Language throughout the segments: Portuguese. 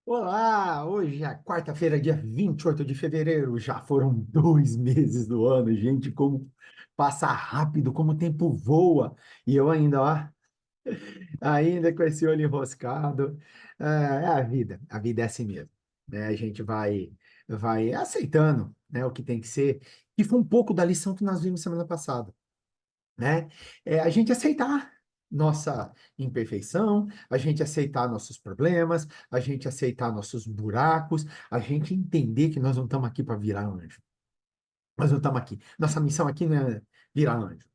Olá, hoje é quarta-feira, dia 28 de fevereiro. Já foram 2 meses do ano, gente. Como passa rápido, como o tempo voa. E eu ainda, ó, ainda com esse olho enroscado. É a vida é assim mesmo, né? A gente vai aceitando, né, o que tem que ser. E foi um pouco da lição que nós vimos semana passada, né? É a gente aceitar nossa imperfeição, a gente aceitar nossos problemas, a gente aceitar nossos buracos, a gente entender que nós não estamos aqui para virar anjo. Nós não estamos aqui. Nossa missão aqui não é virar anjo,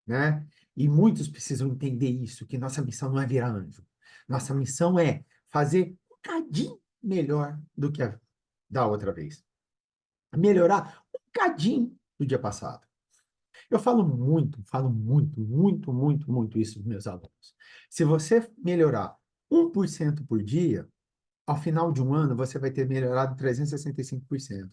né? E muitos precisam entender isso, que nossa missão não é virar anjo. Nossa missão é fazer um cadinho melhor do que a da outra vez. Melhorar um cadinho do dia passado. Eu falo muito isso para meus alunos. Se você melhorar 1% por dia, ao final de um ano, você vai ter melhorado 365%.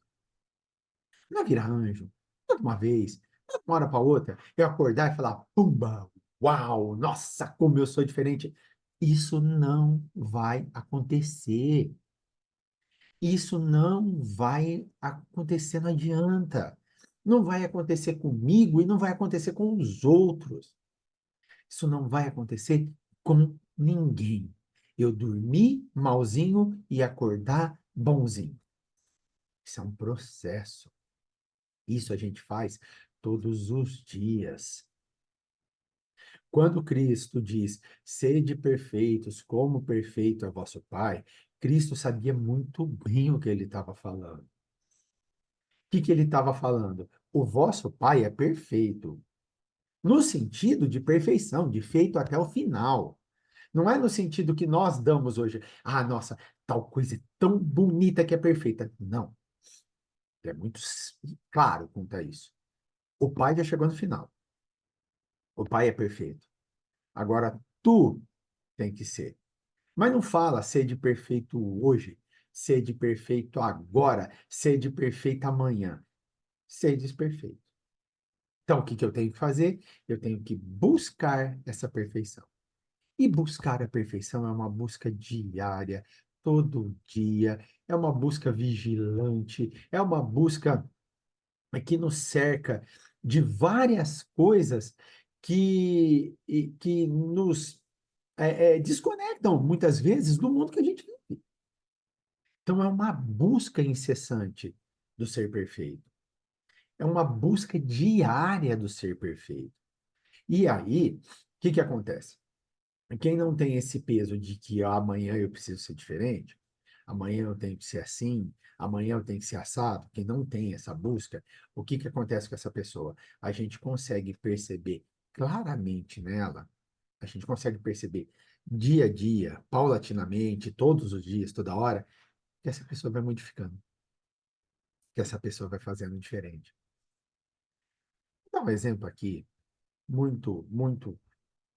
Não é virar anjo. Não é de uma vez, não é de uma hora para outra, eu acordar e falar, pumba, uau, nossa, como eu sou diferente. Isso não vai acontecer. Isso não vai acontecer, não adianta. Não vai acontecer comigo e não vai acontecer com os outros. Isso não vai acontecer com ninguém. Eu dormir malzinho e acordar bonzinho. Isso é um processo. Isso a gente faz todos os dias. Quando Cristo diz, sede perfeitos, como perfeito é vosso Pai, Cristo sabia muito bem o que ele estava falando. O que ele estava falando? O vosso Pai é perfeito, no sentido de perfeição, de feito até o final. Não é no sentido que nós damos hoje. Ah, nossa, tal coisa é tão bonita que é perfeita. Não. É muito claro quanto a isso. O pai já chegou no final. O pai é perfeito. Agora, tu tem que ser. Mas não fala ser de perfeito hoje, ser de perfeito agora, ser de perfeito amanhã. Ser desperfeito. Então, o que eu tenho que fazer? Eu tenho que buscar essa perfeição. E buscar a perfeição é uma busca diária, todo dia, é uma busca vigilante, é uma busca que nos cerca de várias coisas que nos desconectam, muitas vezes, do mundo que a gente vive. Então, é uma busca incessante do ser perfeito. É uma busca diária do ser perfeito. E aí, o que acontece? Quem não tem esse peso de que amanhã eu preciso ser diferente, amanhã eu tenho que ser assim, amanhã eu tenho que ser assado, quem não tem essa busca, o que acontece com essa pessoa? A gente consegue perceber claramente nela, a gente consegue perceber dia a dia, paulatinamente, todos os dias, toda hora, que essa pessoa vai modificando, que essa pessoa vai fazendo diferente. Vou dar um exemplo aqui, muito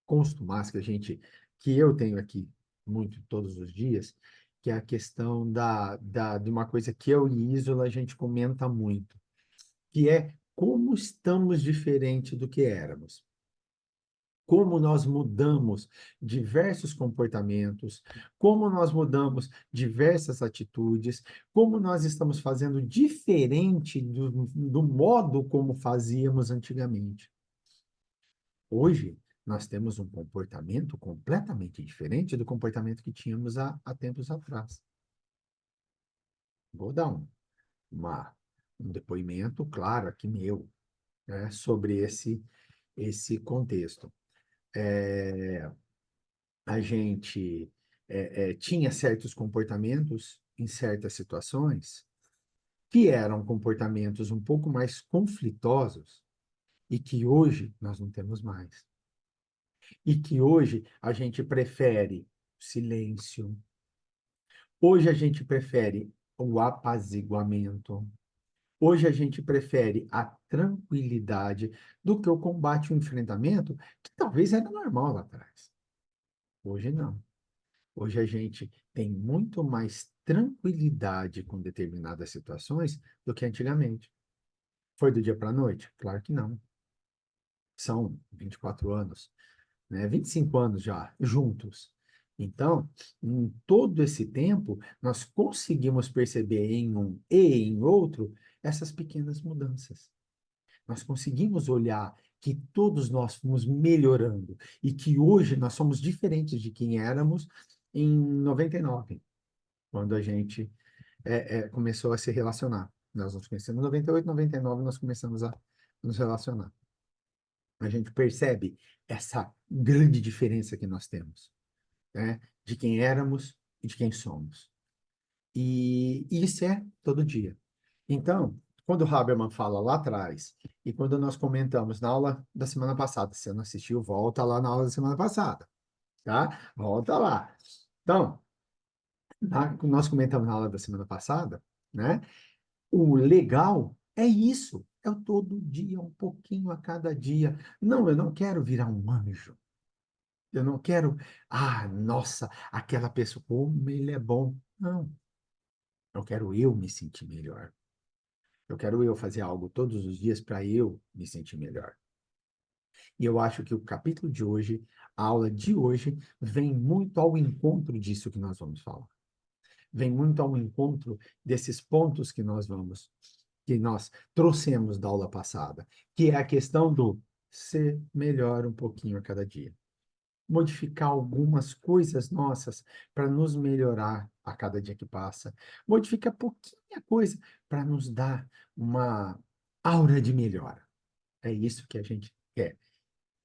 constumados que eu tenho aqui muito todos os dias, que é a questão de uma coisa que eu e Isola a gente comenta muito, que é como estamos diferente do que éramos. Como nós mudamos diversos comportamentos, como nós mudamos diversas atitudes, como nós estamos fazendo diferente do modo como fazíamos antigamente. Hoje, nós temos um comportamento completamente diferente do comportamento que tínhamos há tempos atrás. Vou dar um depoimento, claro, aqui meu, né, sobre esse contexto. É, a gente tinha certos comportamentos em certas situações que eram comportamentos um pouco mais conflitosos e que hoje nós não temos mais. E que hoje a gente prefere silêncio. Hoje a gente prefere o apaziguamento. Hoje a gente prefere a tranquilidade do que o combate, o enfrentamento, que talvez era normal lá atrás. Hoje não. Hoje a gente tem muito mais tranquilidade com determinadas situações do que antigamente. Foi do dia para a noite? Claro que não. São 24 anos, né? 25 anos já juntos. Então, em todo esse tempo, nós conseguimos perceber em um e em outro essas pequenas mudanças. Nós conseguimos olhar que todos nós fomos melhorando e que hoje nós somos diferentes de quem éramos em 99, quando a gente começou a se relacionar. Nós nos conhecemos em 98, 99, nós começamos a nos relacionar. A gente percebe essa grande diferença que nós temos, né? De quem éramos e de quem somos. E isso é todo dia. Então, quando o Habermas fala lá atrás, e quando nós comentamos na aula da semana passada, se você não assistiu, volta lá na aula da semana passada, tá? Volta lá. Então, nós comentamos na aula da semana passada, né? O legal é isso, é o todo dia, um pouquinho a cada dia. Não, eu não quero virar um anjo. Eu não quero, nossa, aquela pessoa, como ele é bom. Não, eu quero eu me sentir melhor. Eu quero eu fazer algo todos os dias para eu me sentir melhor. E eu acho que o capítulo de hoje, a aula de hoje, vem muito ao encontro disso que nós vamos falar. Vem muito ao encontro desses pontos que nós trouxemos da aula passada, que é a questão do ser melhor um pouquinho a cada dia. Modificar algumas coisas nossas para nos melhorar a cada dia que passa. Modificar pouquinha coisa para nos dar uma aura de melhora. É isso que a gente quer.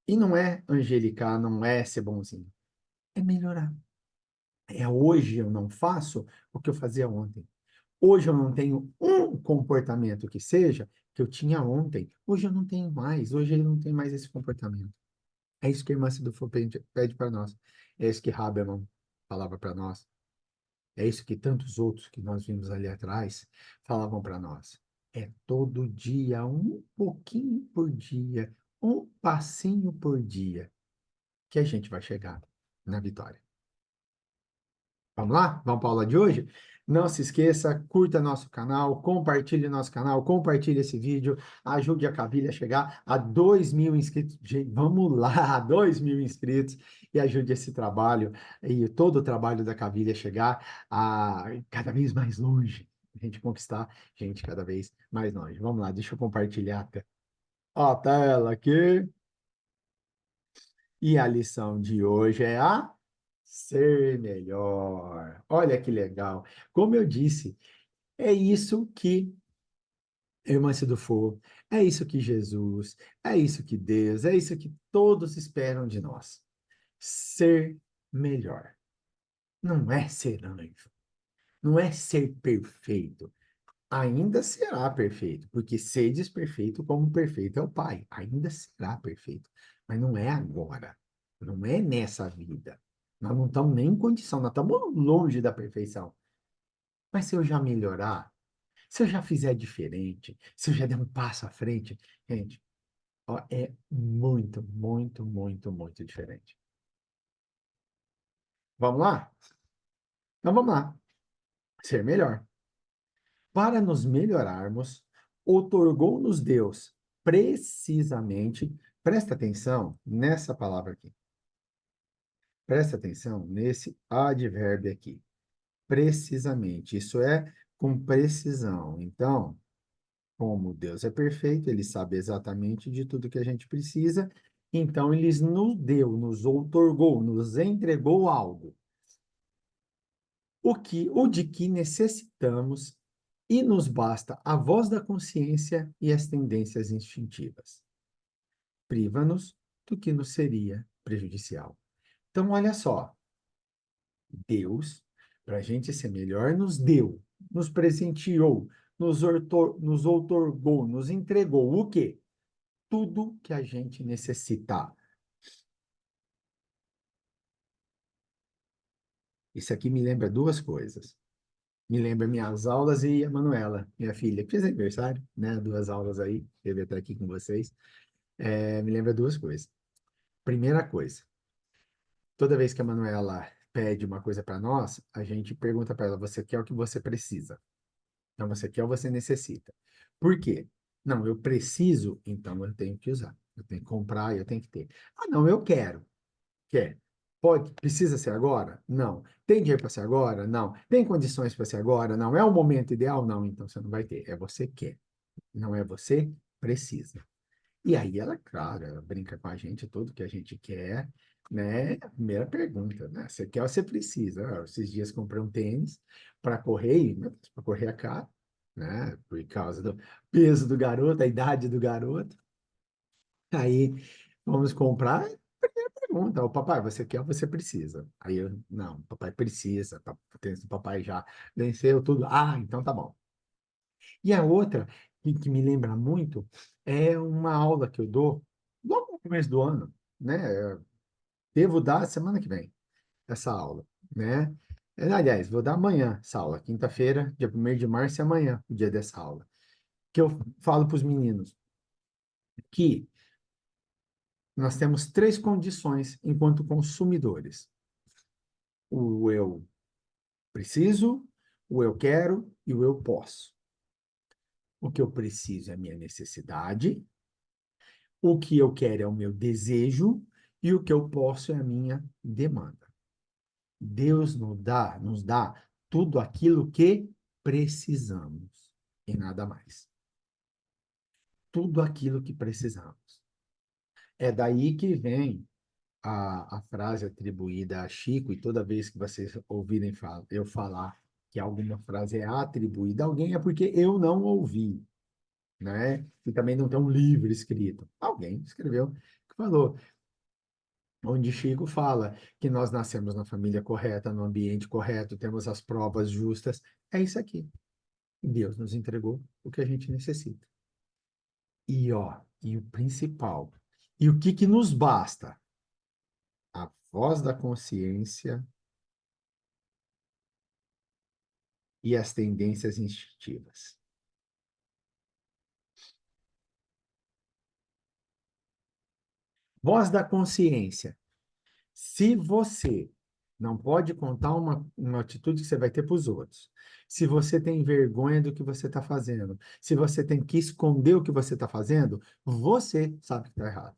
E não é angelicar, não é ser bonzinho. É melhorar. É hoje eu não faço o que eu fazia ontem. Hoje eu não tenho um comportamento que seja que eu tinha ontem. Hoje eu não tenho mais. Hoje eu não tenho mais esse comportamento. É isso que a irmã Sidufo pede para nós. É isso que Habermas falava para nós. É isso que tantos outros que nós vimos ali atrás falavam para nós. É todo dia, um pouquinho por dia, um passinho por dia, que a gente vai chegar na vitória. Vamos lá? Vamos para a aula de hoje? Não se esqueça, curta nosso canal, compartilhe nosso canal, compartilhe esse vídeo, ajude a Cavilha a chegar a 2.000 inscritos. Gente, vamos lá, 2.000 inscritos e ajude esse trabalho e todo o trabalho da Cavilha a chegar a cada vez mais longe. A gente conquistar gente cada vez mais longe. Vamos lá, deixa eu compartilhar a tela aqui. E a lição de hoje é a ser melhor. Olha que legal. Como eu disse, é isso que Irmã do Fogo, é isso que Jesus, é isso que Deus, é isso que todos esperam de nós. Ser melhor. Não é ser anjo, não é ser perfeito. Ainda será perfeito, porque sedes perfeito como perfeito é o Pai. Ainda será perfeito, mas não é agora. Não é nessa vida. Nós não estamos nem em condição, nós estamos longe da perfeição. Mas se eu já melhorar, se eu já fizer diferente, se eu já der um passo à frente, gente, ó, é muito, muito, muito, muito diferente. Vamos lá? Então vamos lá. Ser melhor. Para nos melhorarmos, outorgou-nos Deus precisamente, presta atenção nessa palavra aqui, presta atenção nesse advérbio aqui, precisamente, isso é com precisão. Então, como Deus é perfeito, ele sabe exatamente de tudo que a gente precisa, então ele nos deu, nos outorgou, nos entregou algo. O de que necessitamos e nos basta a voz da consciência e as tendências instintivas. Priva-nos do que nos seria prejudicial. Então, olha só, Deus, para a gente ser melhor, nos deu, nos presenteou, nos outorgou, nos entregou o quê? Tudo que a gente necessita. Isso aqui me lembra duas coisas. Me lembra minhas aulas e a Manuela, minha filha, que fez aniversário, né? Duas aulas aí, eu estar aqui com vocês. Me lembra duas coisas. Primeira coisa, toda vez que a Manuela pede uma coisa para nós, a gente pergunta para ela: você quer o que você precisa? Não, você quer ou você necessita? Por quê? Não, eu preciso, então eu tenho que usar. Eu tenho que comprar, eu tenho que ter. Ah, não, eu quero. Quer. precisa ser agora? Não. Tem dinheiro para ser agora? Não. Tem condições para ser agora? Não. É o momento ideal? Não. Então você não vai ter. É você quer. Não é você precisa. E aí ela, claro, ela brinca com a gente tudo que a gente quer, né? A primeira pergunta, né? Você quer ou você precisa? Ah, esses dias comprei um tênis para correr, e para correr a cara, né? Por causa do peso do garoto, a idade do garoto. Aí vamos comprar. Pergunta, o papai, você quer ou você precisa? Aí eu, não, papai precisa, o tênis do papai já venceu tudo. Ah, então tá bom. E a outra, que me lembra muito, é uma aula que eu dou logo no começo do ano, né? Eu devo dar semana que vem essa aula, né? Aliás, vou dar amanhã essa aula, quinta-feira, dia 1º de março, é amanhã o dia dessa aula. Que eu falo para os meninos que nós temos três condições enquanto consumidores: o eu preciso, o eu quero e o eu posso. O que eu preciso é a minha necessidade, o que eu quero é o meu desejo e o que eu posso é a minha demanda. Deus nos dá tudo aquilo que precisamos e nada mais. Tudo aquilo que precisamos. É daí que vem a frase atribuída a Chico, e toda vez que vocês ouvirem eu falar que alguma frase é atribuída a alguém, é porque eu não ouvi, né? E também não tem um livro escrito. Alguém escreveu que falou, onde Chico fala que nós nascemos na família correta, no ambiente correto, temos as provas justas. É isso aqui. Deus nos entregou o que a gente necessita. E ó, e o principal, e o que que nos basta? A voz da consciência e as tendências instintivas. Voz da consciência. Se você não pode contar uma atitude que você vai ter para os outros, se você tem vergonha do que você está fazendo, se você tem que esconder o que você está fazendo, você sabe que está errado.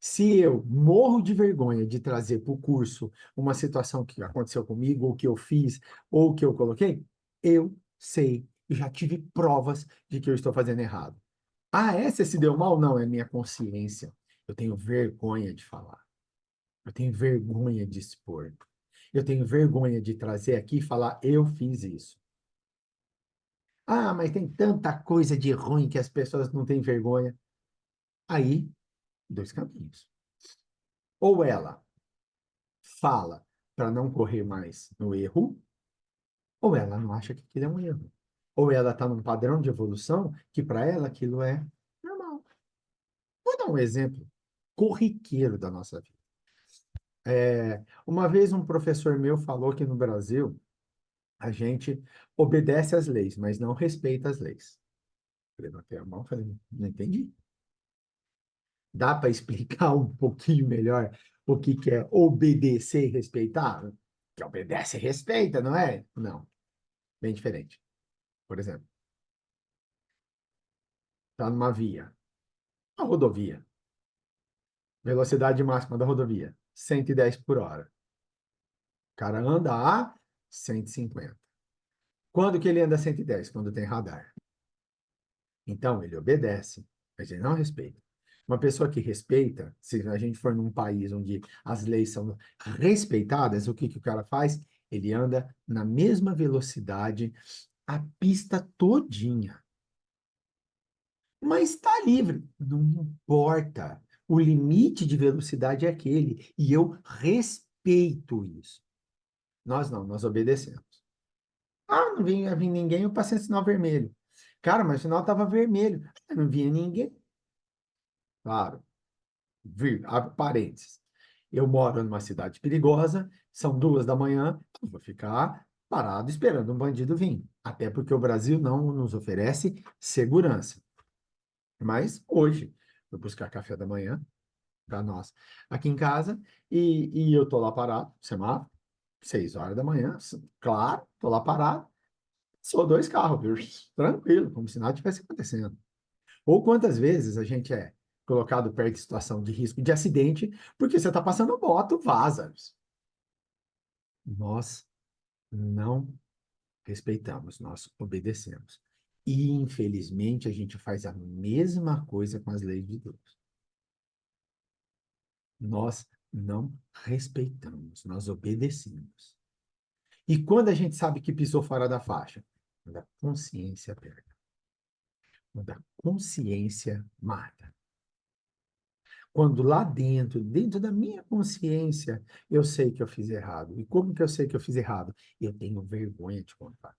Se eu morro de vergonha de trazer para o curso uma situação que aconteceu comigo, ou que eu fiz, ou que eu coloquei, eu sei, já tive provas de que eu estou fazendo errado. Ah, essa se deu mal? Não, é minha consciência. Eu tenho vergonha de falar. Eu tenho vergonha de expor. Eu tenho vergonha de trazer aqui e falar, eu fiz isso. Ah, mas tem tanta coisa de ruim que as pessoas não têm vergonha. Aí, dois caminhos. Ou ela fala para não correr mais no erro, ou ela não acha que aquilo é um erro. Ou ela está num padrão de evolução que para ela aquilo é normal. Vou dar um exemplo corriqueiro da nossa vida. Uma vez um professor meu falou que no Brasil a gente obedece às leis, mas não respeita as leis. Eu levantei a mão e falei, não entendi. Dá para explicar um pouquinho melhor o que que é obedecer e respeitar? Que obedece e respeita, não é? Não, bem diferente. Por exemplo, está numa via, uma rodovia, velocidade máxima da rodovia, 110 por hora. O cara anda a 150. Quando que ele anda a 110? Quando tem radar. Então, ele obedece, mas ele não respeita. Uma pessoa que respeita, se a gente for num país onde as leis são respeitadas, o que que o cara faz? Ele anda na mesma velocidade a pista todinha. Mas está livre. Não importa. O limite de velocidade é aquele. E eu respeito isso. Nós não, nós obedecemos. Ah, não vinha ninguém, eu passei sinal vermelho. Cara, mas o sinal estava vermelho. Não vinha ninguém. Claro, abre parênteses. Eu moro numa cidade perigosa, são 2 da manhã, eu vou ficar parado esperando um bandido vir. Até porque o Brasil não nos oferece segurança. Mas hoje, vou buscar café da manhã para nós aqui em casa e eu tô lá parado, semáforo, 6 horas da manhã, claro, tô lá parado, sou dois carros, viu? Tranquilo, como se nada tivesse acontecendo. Ou quantas vezes a gente colocado perto de situação de risco de acidente, porque você está passando moto, vaza. Nós não respeitamos, nós obedecemos. E, infelizmente, a gente faz a mesma coisa com as leis de Deus. Nós não respeitamos, nós obedecemos. E quando a gente sabe que pisou fora da faixa? Quando a consciência pega. Quando a consciência mata. Quando lá dentro, dentro da minha consciência, eu sei que eu fiz errado. E como que eu sei que eu fiz errado? Eu tenho vergonha de contar.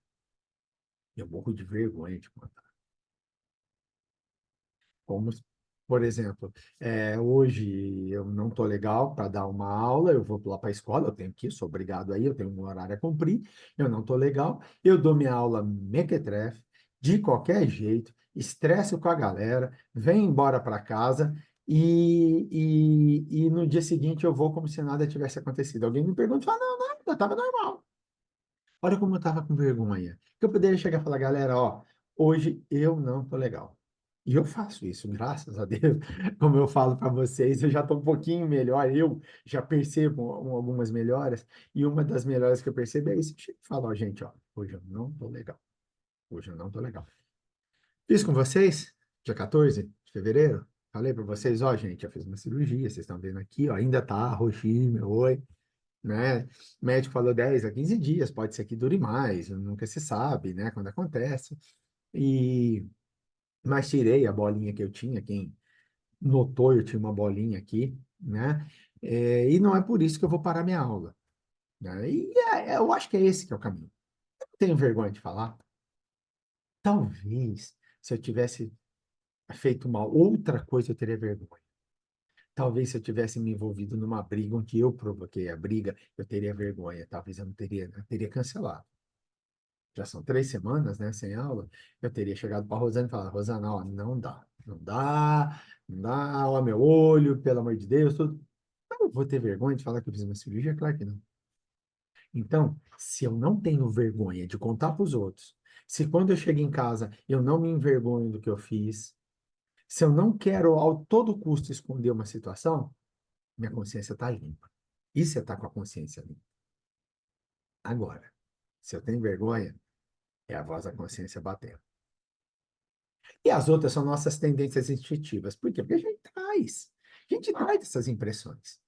Eu morro de vergonha de contar. Como, por exemplo, hoje eu não estou legal para dar uma aula, eu vou lá para a escola, eu tenho que ir, sou obrigado aí, eu tenho um horário a cumprir, eu não estou legal, eu dou minha aula mequetrefe, de qualquer jeito, estresso com a galera, venho embora para casa e no dia seguinte eu vou como se nada tivesse acontecido. Alguém me pergunta, fala, não, não, eu estava normal. Olha como eu estava com vergonha. Que eu poderia chegar e falar, galera, ó, hoje eu não tô legal. E eu faço isso, graças a Deus. Como eu falo para vocês, eu já estou um pouquinho melhor, eu já percebo algumas melhoras. E uma das melhoras que eu percebo é isso. Eu chego e falo, ó, gente, ó, hoje eu não tô legal. Hoje eu não tô legal. Fiz com vocês, dia 14 de fevereiro. Falei para vocês, ó, gente, eu fiz uma cirurgia, vocês estão vendo aqui, ó, ainda tá roxinho, meu oi, né? O médico falou 10 a 15 dias, pode ser que dure mais, nunca se sabe, né, quando acontece. E mas tirei a bolinha que eu tinha, quem notou, eu tinha uma bolinha aqui, né? E não é por isso que eu vou parar minha aula, né? Eu acho que é esse que é o caminho. Eu não tenho vergonha de falar. Talvez, se eu tivesse feito uma outra coisa, eu teria vergonha. Talvez se eu tivesse me envolvido numa briga onde eu provoquei a briga, eu teria vergonha. Talvez eu teria cancelado. Já são 3 semanas, né, sem aula. Eu teria chegado para a Rosana e falado, Rosana, ó, não dá, não dá, não dá, ó, meu olho, pelo amor de Deus, tudo. Eu vou ter vergonha de falar que eu fiz uma cirurgia? Claro que não. Então, se eu não tenho vergonha de contar para os outros, se quando eu chego em casa eu não me envergonho do que eu fiz, se eu não quero ao todo custo esconder uma situação, minha consciência está limpa. Isso é estar com a consciência limpa. Agora, se eu tenho vergonha, é a voz da consciência batendo. E as outras são nossas tendências instintivas. Por quê? Porque a gente traz essas impressões.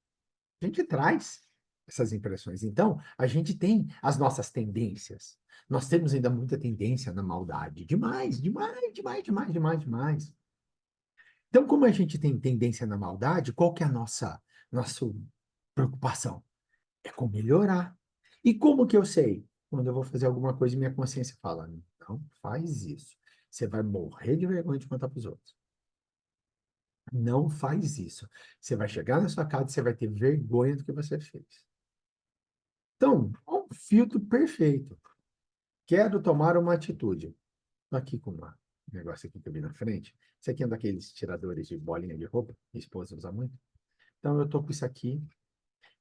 A gente traz essas impressões. Então, a gente tem as nossas tendências. Nós temos ainda muita tendência na maldade. Demais, demais, demais, demais, demais, demais. Então, como a gente tem tendência na maldade, qual que é a nossa preocupação? É com melhorar. E como que eu sei? Quando eu vou fazer alguma coisa e minha consciência fala, não faz isso. Você vai morrer de vergonha de contar para os outros. Não faz isso. Você vai chegar na sua casa e você vai ter vergonha do que você fez. Então, um filtro perfeito. Quero tomar uma atitude. Tô aqui com um negócio aqui que eu vi na frente. Isso aqui é um daqueles tiradores de bolinha de roupa. Minha esposa usa muito. Então, eu tô com isso aqui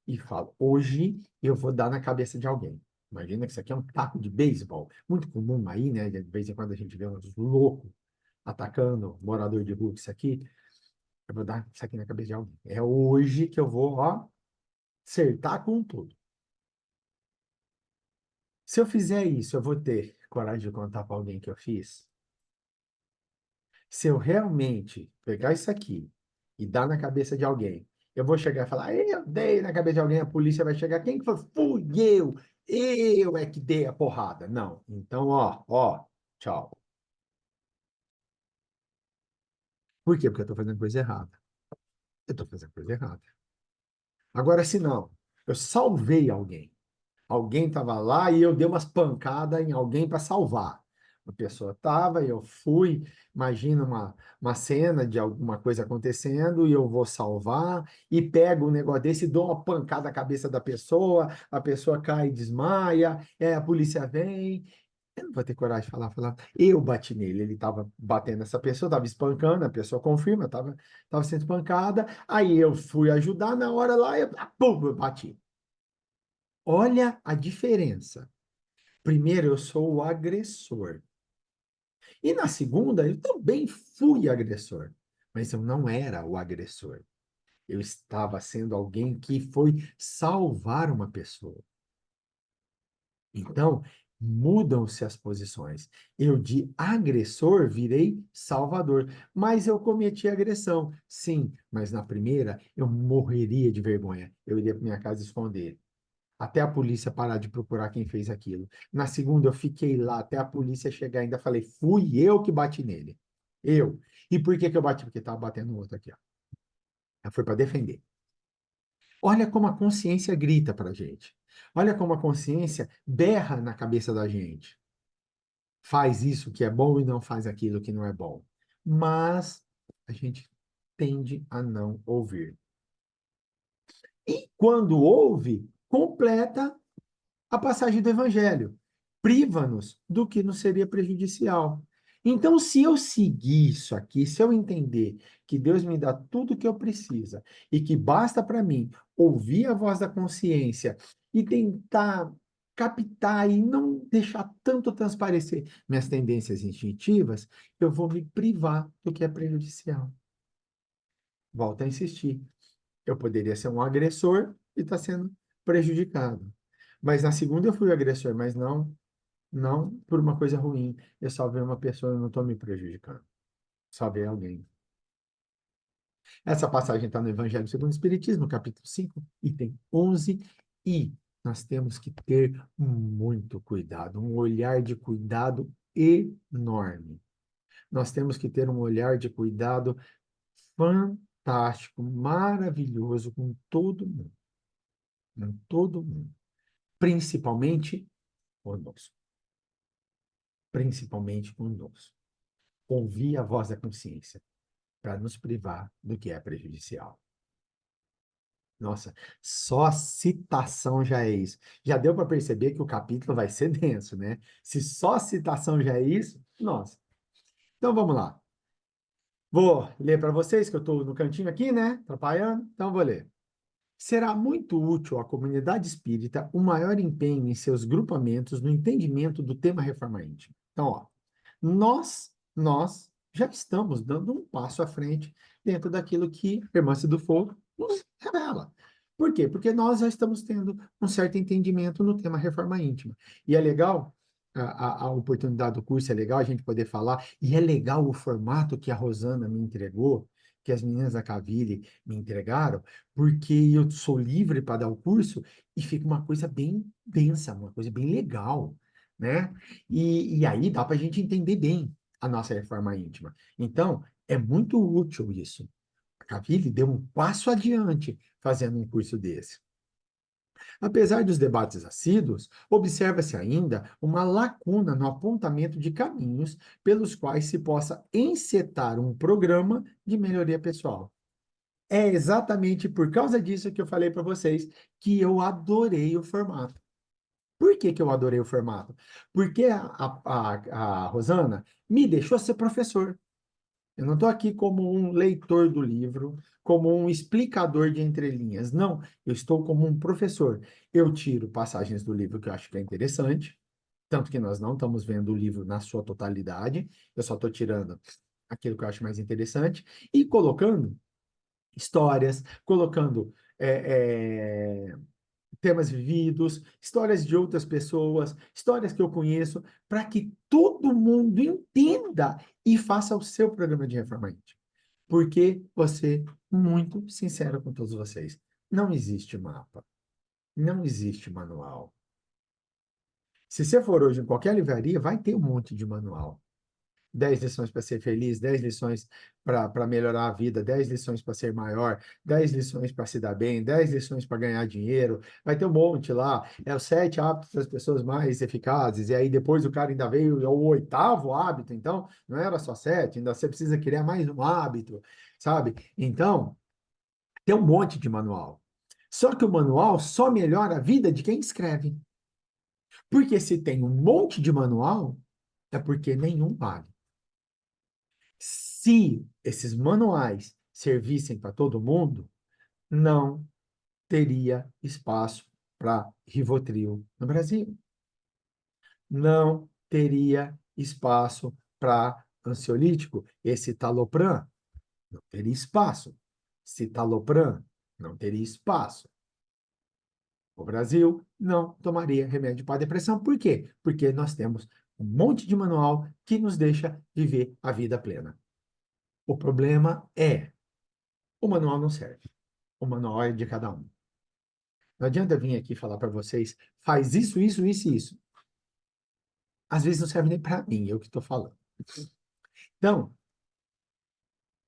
e falo, hoje eu vou dar na cabeça de alguém. Imagina que isso aqui é um taco de beisebol. Muito comum aí, né? De vez em quando a gente vê uns loucos atacando morador de rua com isso aqui. Eu vou dar isso aqui na cabeça de alguém. É hoje que eu vou, ó, acertar com tudo. Se eu fizer isso, eu vou ter coragem de contar para alguém que eu fiz? Se eu realmente pegar isso aqui e dar na cabeça de alguém, eu vou chegar e falar, eu dei na cabeça de alguém, a polícia vai chegar, quem que foi? Fui eu é que dei a porrada. Não. Então, ó, tchau. Por quê? Porque eu estou fazendo coisa errada. Eu estou fazendo coisa errada. Agora, se não, eu salvei alguém. Alguém estava lá e eu dei umas pancadas em alguém para salvar. A pessoa estava, eu fui, imagina uma cena de alguma coisa acontecendo e eu vou salvar e pego um negócio desse e dou uma pancada na cabeça da pessoa, a pessoa cai e desmaia, a polícia vem. Eu não vou ter coragem de falar, eu bati nele, ele estava batendo essa pessoa, estava espancando, a pessoa confirma, estava sendo espancada, aí eu fui ajudar, na hora lá, pum, eu bati. Olha a diferença. Primeiro, eu sou o agressor. E na segunda, eu também fui agressor. mas eu não era o agressor. Eu estava sendo alguém que foi salvar uma pessoa. Então, mudam-se as posições. Eu de agressor virei salvador, mas eu cometi agressão. Sim, mas na primeira eu morreria de vergonha. Eu iria para minha casa esconder. Até a polícia parar de procurar quem fez aquilo. Na segunda, eu fiquei lá até a polícia chegar. Ainda falei, fui eu que bati nele. Eu. E por que que eu bati? Porque estava batendo o outro aqui, ó. Foi para defender. Olha como a consciência grita para a gente. Olha como a consciência berra na cabeça da gente. Faz isso que é bom e não faz aquilo que não é bom. Mas a gente tende a não ouvir. E quando ouve, completa a passagem do Evangelho. Priva-nos do que nos seria prejudicial. Então, se eu seguir isso aqui, se eu entender que Deus me dá tudo o que eu preciso e que basta para mim ouvir a voz da consciência e tentar captar e não deixar tanto transparecer minhas tendências instintivas, eu vou me privar do que é prejudicial. Volto a insistir. Eu poderia ser um agressor e estar sendo prejudicado. Mas na segunda eu fui o agressor, mas não por uma coisa ruim. Eu salvei uma pessoa, eu não estou me prejudicando. Salvei alguém. Essa passagem está no Evangelho segundo o Espiritismo, capítulo 5, item 11. E nós temos que ter muito cuidado, um olhar de cuidado enorme. Nós temos que ter um olhar de cuidado fantástico, maravilhoso com todo mundo. Com todo mundo. Principalmente conosco. Principalmente conosco. Ouvir a voz da consciência para nos privar do que é prejudicial. Nossa, só a citação já é isso. Já deu para perceber que o capítulo vai ser denso, né? Se só a citação já é isso, nossa. Então vamos lá. Vou ler para vocês, que eu estou no cantinho aqui, né? Atrapalhando. Então vou ler. Será muito útil à comunidade espírita um maior empenho em seus grupamentos no entendimento do tema reforma íntima. Então, ó, nós já estamos dando um passo à frente dentro daquilo que a Irmã do Fogo nos revela. Por quê? Porque nós já estamos tendo um certo entendimento no tema reforma íntima. E é legal, a oportunidade do curso é legal a gente poder falar, e é legal o formato que a Rosana me entregou, que as meninas da Cavile me entregaram, porque eu sou livre para dar o curso e fica uma coisa bem densa, uma coisa bem legal, né? E aí dá para a gente entender bem a nossa reforma íntima. Então, é muito útil isso. A Cavile deu um passo adiante fazendo um curso desse. Apesar dos debates assíduos, observa-se ainda uma lacuna no apontamento de caminhos pelos quais se possa encetar um programa de melhoria pessoal. É exatamente por causa disso que eu falei para vocês que eu adorei o formato. Por que que eu adorei o formato? Porque a Rosana me deixou ser professor. Eu não estou aqui como um leitor do livro, como um explicador de entrelinhas. Não, eu estou como um professor. Eu tiro passagens do livro que eu acho que é interessante, tanto que nós não estamos vendo o livro na sua totalidade, eu só estou tirando aquilo que eu acho mais interessante e colocando histórias, colocando temas vividos, histórias de outras pessoas, histórias que eu conheço, para que todo mundo entenda e faça o seu programa de reforma íntima. Porque vou ser muito sincero com todos vocês. Não existe mapa. Não existe manual. Se você for hoje em qualquer livraria, vai ter um monte de manual. 10 lições para ser feliz, 10 lições para melhorar a vida, 10 lições para ser maior, 10 lições para se dar bem, 10 lições para ganhar dinheiro. Vai ter um monte lá. É os 7 hábitos das pessoas mais eficazes. E aí depois o cara ainda veio ao oitavo hábito. Então, não era só 7, ainda você precisa criar mais um hábito, sabe? Então, tem um monte de manual. Só que o manual só melhora a vida de quem escreve. Porque se tem um monte de manual, é porque nenhum vale. Se esses manuais servissem para todo mundo, não teria espaço para Rivotril no Brasil. Não teria espaço para ansiolítico, esse Talopram. Não teria espaço. Citalopram, não teria espaço. O Brasil não tomaria remédio para depressão. Por quê? Porque nós temos um monte de manual que nos deixa viver a vida plena. O problema é, o manual não serve. O manual é de cada um. Não adianta vir aqui falar para vocês, faz isso, isso, isso e isso. Às vezes não serve nem para mim, eu que estou falando. Então,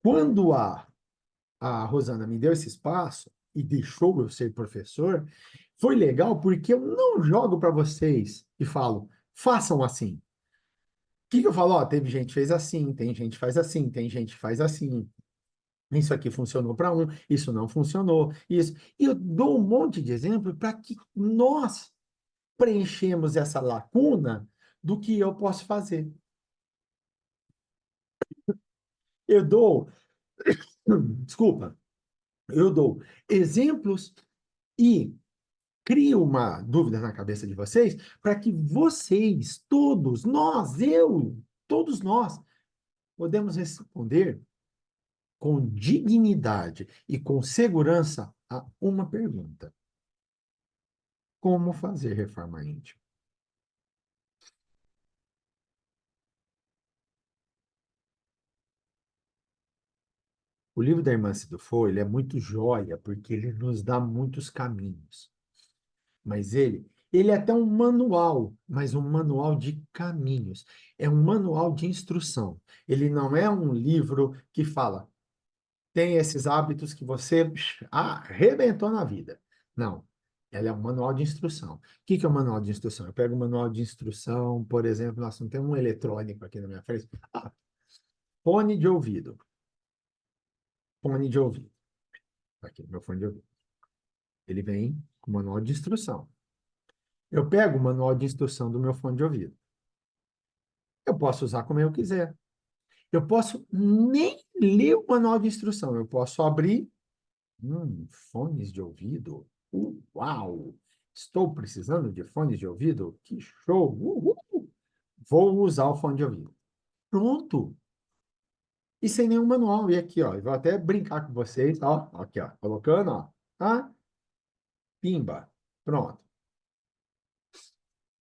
quando a Rosana me deu esse espaço e deixou eu ser professor, foi legal porque eu não jogo para vocês e falo, façam assim. O que eu falo? Ó, teve gente que fez assim, tem gente que faz assim, tem gente que faz assim. Isso aqui funcionou para um, isso não funcionou, isso. E eu dou um monte de exemplo para que nós preenchemos essa lacuna do que eu posso fazer. Eu dou, desculpa, eu dou exemplos e crio uma dúvida na cabeça de vocês para que vocês, todos, nós, eu, todos nós, podemos responder com dignidade e com segurança a uma pergunta: como fazer reforma íntima? O livro da Irmã Cidofo, ele é muito joia, porque ele nos dá muitos caminhos. Mas ele é até um manual, mas um manual de caminhos. É um manual de instrução. Ele não é um livro que fala, tem esses hábitos que você arrebentou na vida. Não. Ela é um manual de instrução. O que que é o manual de instrução? Eu pego o manual de instrução, por exemplo, nós não temos um eletrônico aqui na minha frente. Ah, fone de ouvido. Fone de ouvido. Aqui, meu fone de ouvido. Ele vem com o manual de instrução. Eu pego o manual de instrução do meu fone de ouvido. Eu posso usar como eu quiser. Eu posso nem ler o manual de instrução. Eu posso abrir, fones de ouvido. Uau! Estou precisando de fones de ouvido? Que show! Uhul! Vou usar o fone de ouvido. Pronto! E sem nenhum manual. E aqui, ó, eu vou até brincar com vocês, ó. Aqui, ó, colocando, ó. Tá? Pimba. Pronto.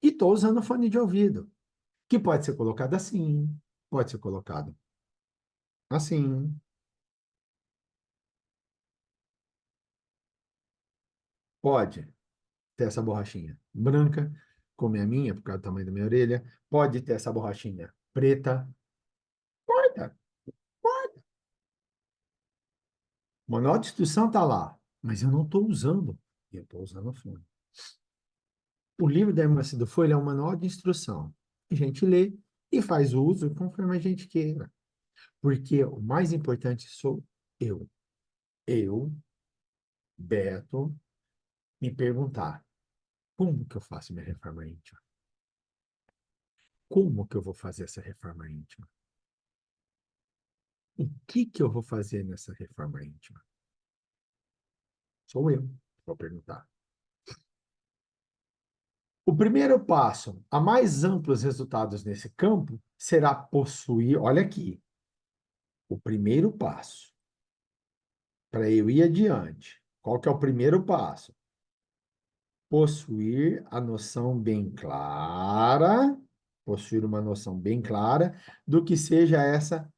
E estou usando o fone de ouvido, que pode ser colocado assim, pode ser colocado assim. Pode ter essa borrachinha branca, como é a minha, por causa do tamanho da minha orelha. Pode ter essa borrachinha preta. Importa. O manual de instrução está lá, mas eu não estou usando. Eu estou usando o fone. O livro da Irmã Cido Folha é um manual de instrução. A gente lê e faz uso conforme a gente queira. Porque o mais importante sou eu. Eu, Beto, me perguntar: como que eu faço minha reforma íntima? Como que eu vou fazer essa reforma íntima? O que eu vou fazer nessa reforma íntima? Sou eu que vou perguntar. O primeiro passo a mais amplos resultados nesse campo será possuir, olha aqui, o primeiro passo para eu ir adiante. Qual que é o primeiro passo? Possuir a noção bem clara, possuir uma noção bem clara do que seja essa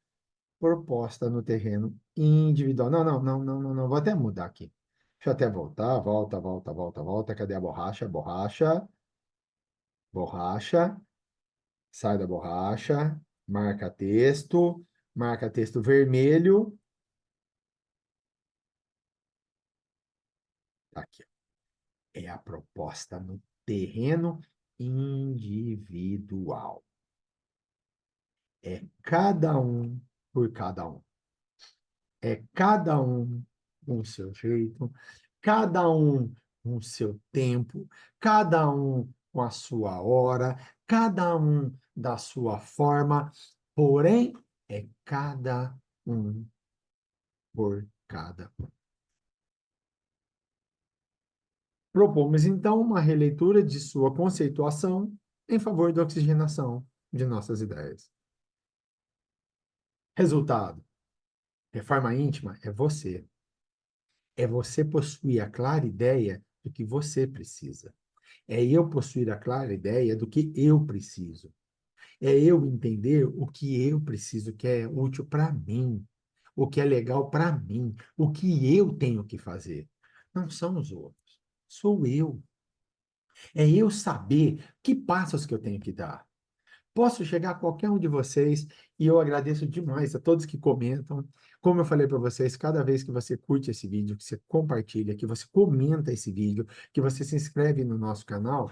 proposta no terreno individual. Não, não, não, não, não, não. Vou até mudar aqui. Deixa eu até voltar. Volta, volta, volta, volta. Cadê a borracha? Borracha, borracha. Sai da borracha. Marca texto. Marca texto vermelho. Tá aqui. É a proposta no terreno individual. É cada um por cada um. É cada um com o seu jeito, cada um com o seu tempo, cada um com a sua hora, cada um da sua forma, porém, é cada um por cada um. Propomos, então, uma releitura de sua conceituação em favor da oxigenação de nossas ideias. Resultado: Reforma íntima é você. É você possuir a clara ideia do que você precisa. É eu possuir a clara ideia do que eu preciso. É eu entender o que eu preciso, que é útil para mim, o que é legal para mim, o que eu tenho que fazer. Não são os outros, sou eu. É eu saber que passos que eu tenho que dar. Posso chegar a qualquer um de vocês e eu agradeço demais a todos que comentam. Como eu falei para vocês, cada vez que você curte esse vídeo, que você compartilha, que você comenta esse vídeo, que você se inscreve no nosso canal,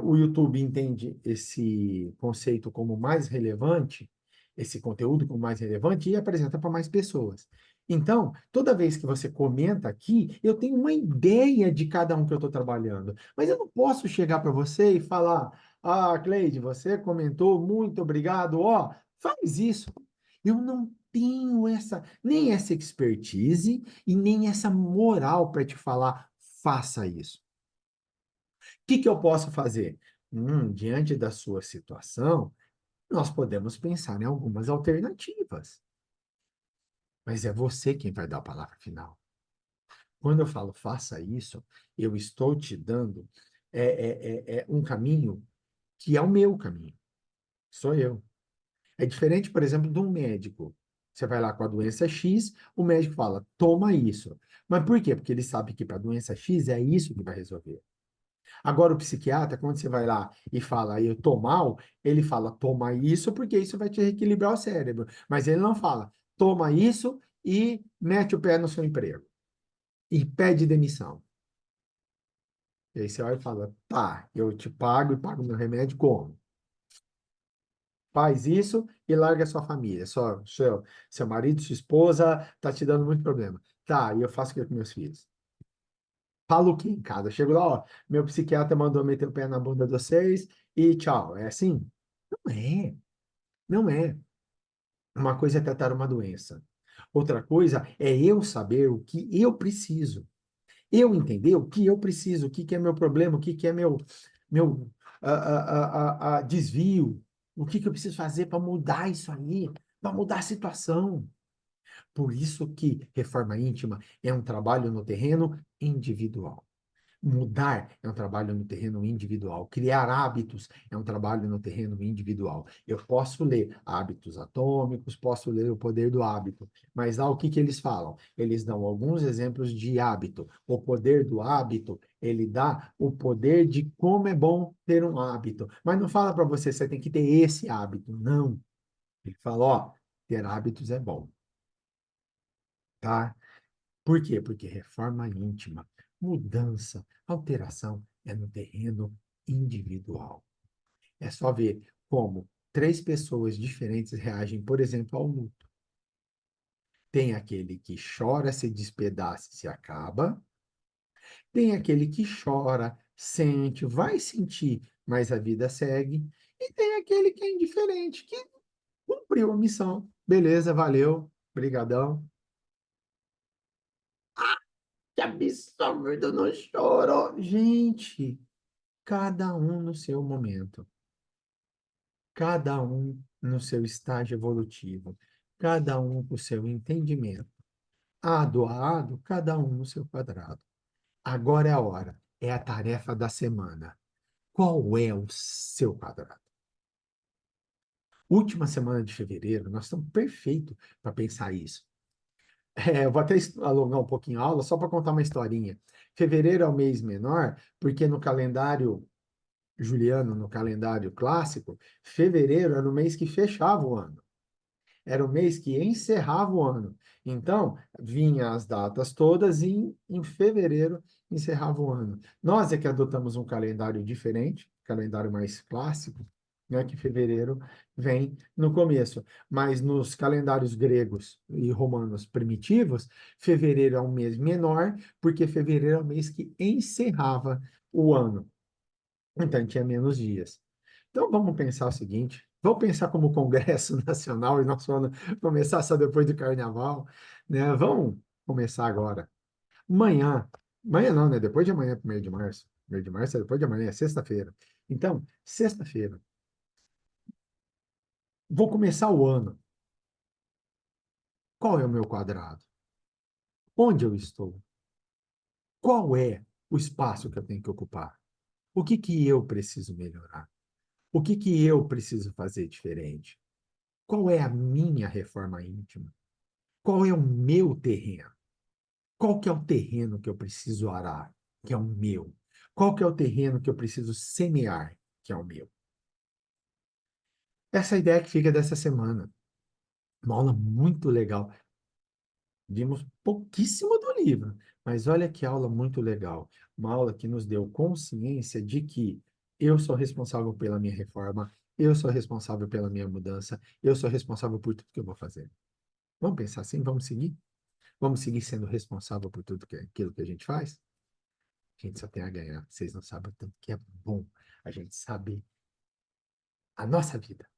o YouTube entende esse conceito como mais relevante, esse conteúdo como mais relevante e apresenta para mais pessoas. Então, toda vez que você comenta aqui, eu tenho uma ideia de cada um que eu estou trabalhando. Mas eu não posso chegar para você e falar. Ah, Cleide, você comentou, muito obrigado. Ó, faz isso. Eu não tenho nem essa expertise e nem essa moral para te falar, faça isso. O que que eu posso fazer? Diante da sua situação, nós podemos pensar em algumas alternativas, mas é você quem vai dar a palavra final. Quando eu falo faça isso, eu estou te dando um caminho que é o meu caminho, sou eu. É diferente, por exemplo, de um médico. Você vai lá com a doença X, o médico fala, toma isso. Mas por quê? Porque ele sabe que para a doença X é isso que vai resolver. Agora, o psiquiatra, quando você vai lá e fala, eu tô mal, ele fala, toma isso, porque isso vai te reequilibrar o cérebro. Mas ele não fala, toma isso e mete o pé no seu emprego. E pede demissão. E aí você olha e fala, tá, eu te pago e pago meu remédio como? Faz isso e larga a sua família. Seu marido, sua esposa, tá te dando muito problema. Tá, e eu faço o que com meus filhos? Falo o que em casa? Eu chego lá, ó, meu psiquiatra mandou meter o pé na bunda de vocês e tchau. É assim? Não é, não é. Uma coisa é tratar uma doença. Outra coisa é eu saber o que eu preciso. Eu entender o que eu preciso, o que que é meu problema, o que que é meu desvio, o que que eu preciso fazer para mudar isso aí, para mudar a situação. Por isso que reforma íntima é um trabalho no terreno individual. Mudar é um trabalho no terreno individual. Criar hábitos é um trabalho no terreno individual. Eu posso ler Hábitos Atômicos, posso ler O Poder do Hábito, mas lá o que que eles falam? Eles dão alguns exemplos de hábito. O poder do hábito, ele dá o poder de como é bom ter um hábito. Mas não fala para você, você tem que ter esse hábito. Não. Ele fala, ó, ter hábitos é bom, tá? Por quê? Porque reforma íntima, mudança, alteração é no terreno individual. É só ver como três pessoas diferentes reagem, por exemplo, ao luto. Tem aquele que chora, se despedaça e se acaba. Tem aquele que chora, sente, vai sentir, mas a vida segue. E tem aquele que é indiferente, que cumpriu a missão. Beleza, valeu, brigadão. Que absurdo, não choro. Gente, cada um no seu momento, cada um no seu estágio evolutivo, cada um com o seu entendimento. Ado a ado, cada um no seu quadrado. Agora é a hora, é a tarefa da semana. Qual é o seu quadrado? Última semana de fevereiro, nós estamos perfeitos para pensar isso. Eu vou até alongar um pouquinho a aula, só para contar uma historinha. Fevereiro é o mês menor, porque no calendário juliano, no calendário clássico, fevereiro era o mês que fechava o ano. Era o mês que encerrava o ano. Então, vinha as datas todas e em fevereiro encerrava o ano. Nós é que adotamos um calendário diferente, calendário mais clássico, né, que fevereiro vem no começo. Mas nos calendários gregos e romanos primitivos, fevereiro é um mês menor, porque fevereiro é o mês que encerrava o ano. Então, tinha menos dias. Então, vamos pensar o seguinte: vamos pensar como Congresso Nacional e nós vamos começar só depois do Carnaval, né? Vamos começar agora. Amanhã, amanhã não, né? Depois de amanhã, 1º de março. 1º de março é depois de amanhã, é sexta-feira. Então, sexta-feira, vou começar o ano. Qual é o meu quadrado? Onde eu estou? Qual é o espaço que eu tenho que ocupar? O que que eu preciso melhorar? O que que eu preciso fazer diferente? Qual é a minha reforma íntima? Qual é o meu terreno? Qual que é o terreno que eu preciso arar, que é o meu? Qual que é o terreno que eu preciso semear, que é o meu? Essa é a ideia que fica dessa semana. Uma aula muito legal. Vimos pouquíssimo do livro, mas olha que aula muito legal. Uma aula que nos deu consciência de que eu sou responsável pela minha reforma, eu sou responsável pela minha mudança, eu sou responsável por tudo que eu vou fazer. Vamos pensar assim? Vamos seguir? Vamos seguir sendo responsável por tudo aquilo que a gente faz? A gente só tem a ganhar. Vocês não sabem o tanto que é bom a gente saber a nossa vida,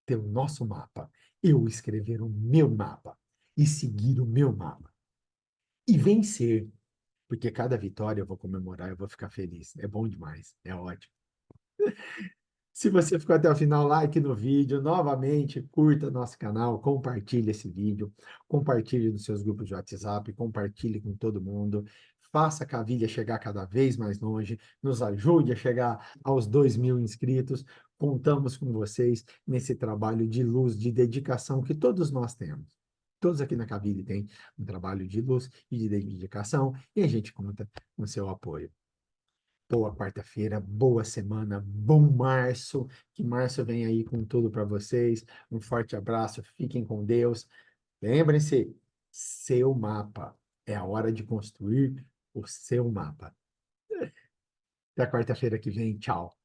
ter o nosso mapa, eu escrever o meu mapa e seguir o meu mapa e vencer. Porque cada vitória eu vou comemorar, eu vou ficar feliz. É bom demais, é ótimo. Se você ficou até o final, like no vídeo. Novamente, curta nosso canal, compartilhe esse vídeo, compartilhe nos seus grupos de WhatsApp, compartilhe com todo mundo. Faça a Cavilha chegar cada vez mais longe, nos ajude a chegar aos 2.000 inscritos. Contamos com vocês nesse trabalho de luz, de dedicação que todos nós temos. Todos aqui na Cavilha têm um trabalho de luz e de dedicação, e a gente conta com o seu apoio. Boa quarta-feira, boa semana, bom março. Que março vem aí com tudo para vocês. Um forte abraço, fiquem com Deus. Lembrem-se, seu mapa. É a hora de construir o seu mapa. Até quarta-feira que vem. Tchau.